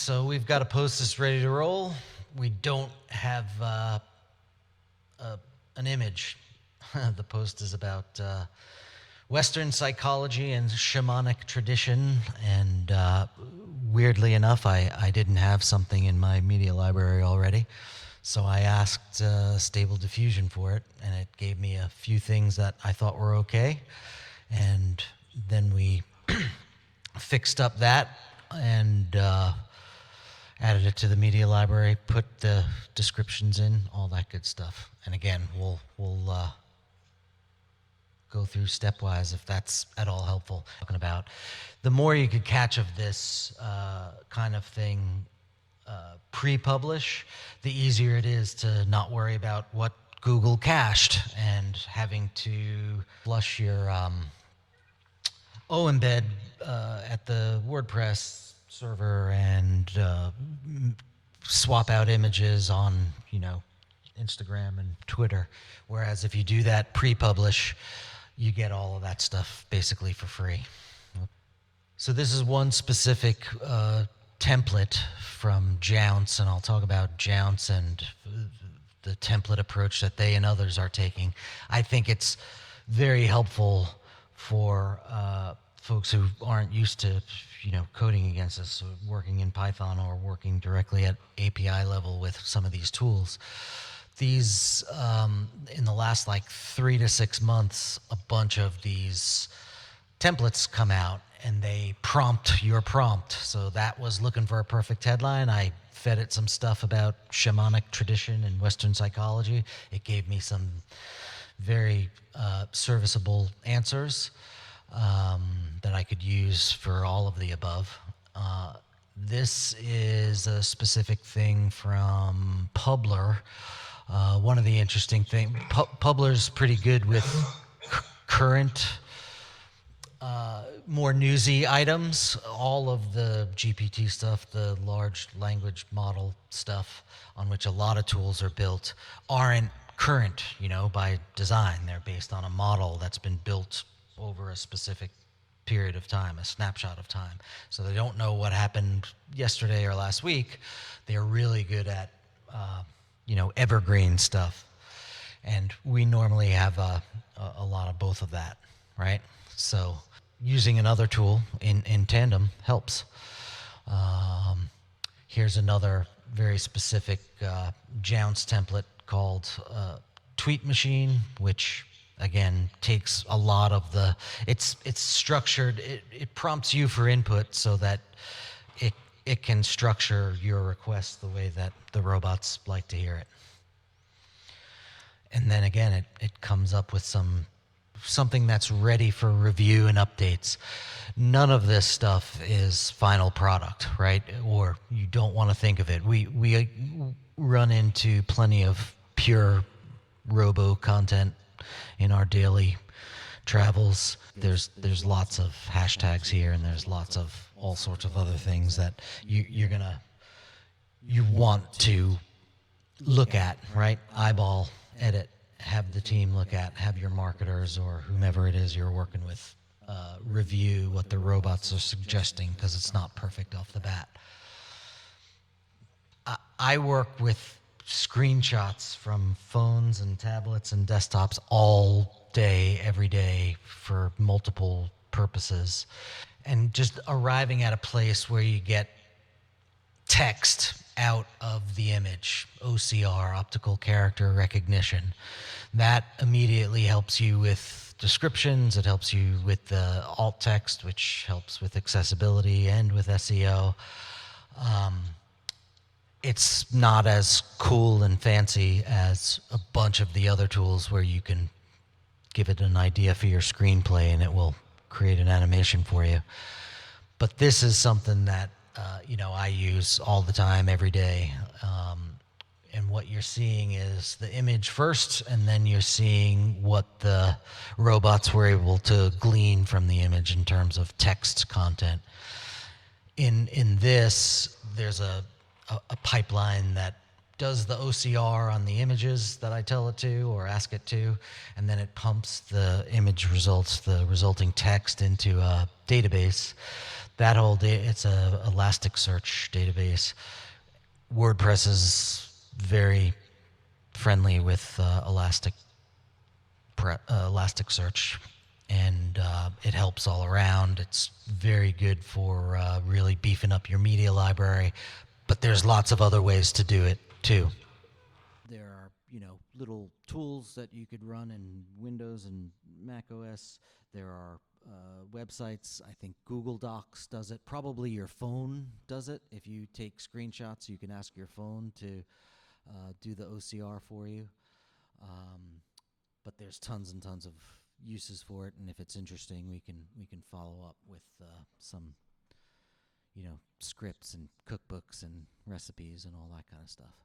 So we've got a post that's ready to roll. We don't have an image. The post is about Western psychology and shamanic tradition, and weirdly enough, I didn't have something in my media library already, so I asked Stable Diffusion for it, and it gave me a few things that I thought were okay, and then we fixed up that and added it to the media library, put the descriptions in, all that good stuff. And again, we'll go through stepwise if that's at all helpful. Talking about the more you could catch of this kind of thing pre-publish, the easier it is to not worry about what Google cached and having to flush your embed at the WordPress server and swap out images on, Instagram and Twitter. Whereas if you do that pre-publish, you get all of that stuff basically for free. So this is one specific template from Jounce, and I'll talk about Jounce and the template approach that they and others are taking. I think it's very helpful for folks who aren't used to, coding against us, so working in Python or working directly at API level with some of these tools. These, in the last 3 to 6 months, a bunch of these templates come out and they prompt your prompt. So that was looking for a perfect headline. I fed it some stuff about shamanic tradition and Western psychology. It gave me some very serviceable answers that I could use for all of the above. This is a specific thing from Publer. One of the interesting things, Publer's pretty good with current, more newsy items. All of the GPT stuff, the large language model stuff on which a lot of tools are built, aren't current, by design. They're based on a model that's been built over a specific period of time, a snapshot of time. So they don't know what happened yesterday or last week. They're really good at, evergreen stuff. And we normally have a lot of both of that, right? So using another tool in tandem helps. Here's another very specific Jounce template called Tweet Machine, which again takes a lot of the, it's structured, it prompts you for input so that it can structure your request the way that the robots like to hear it. And then again, it comes up with something that's ready for review and updates. None of this stuff is final product, right? Or you don't want to think of it. We run into plenty of pure robo content in our daily travels. There's lots of hashtags here, and there's lots of all sorts of other things that you want to look at, right? Eyeball, edit, have the team look at, have your marketers or whomever it is you're working with review what the robots are suggesting, because it's not perfect off the bat. I work with screenshots from phones and tablets and desktops all day, every day, for multiple purposes. And just arriving at a place where you get text out of the image, OCR, optical character recognition, that immediately helps you with descriptions. It helps you with the alt text, which helps with accessibility and with SEO. It's not as cool and fancy as a bunch of the other tools where you can give it an idea for your screenplay and it will create an animation for you. But this is something that I use all the time, every day. And what you're seeing is the image first, and then you're seeing what the robots were able to glean from the image in terms of text content. In this, there's a pipeline that does the OCR on the images that I tell it to or ask it to, and then it pumps the image results, the resulting text, into a database that whole it's a Elasticsearch database. WordPress is very friendly with Elasticsearch, and it helps all around. It's very good for really beefing up your media library, but there's lots of other ways to do it too. There are, little tools that you could run in Windows and Mac OS. There are websites. I think Google Docs does it. Probably your phone does it. If you take screenshots, you can ask your phone to do the OCR for you. But there's tons and tons of uses for it, and if it's interesting, we can follow up with some scripts and cookbooks and recipes and all that kind of stuff.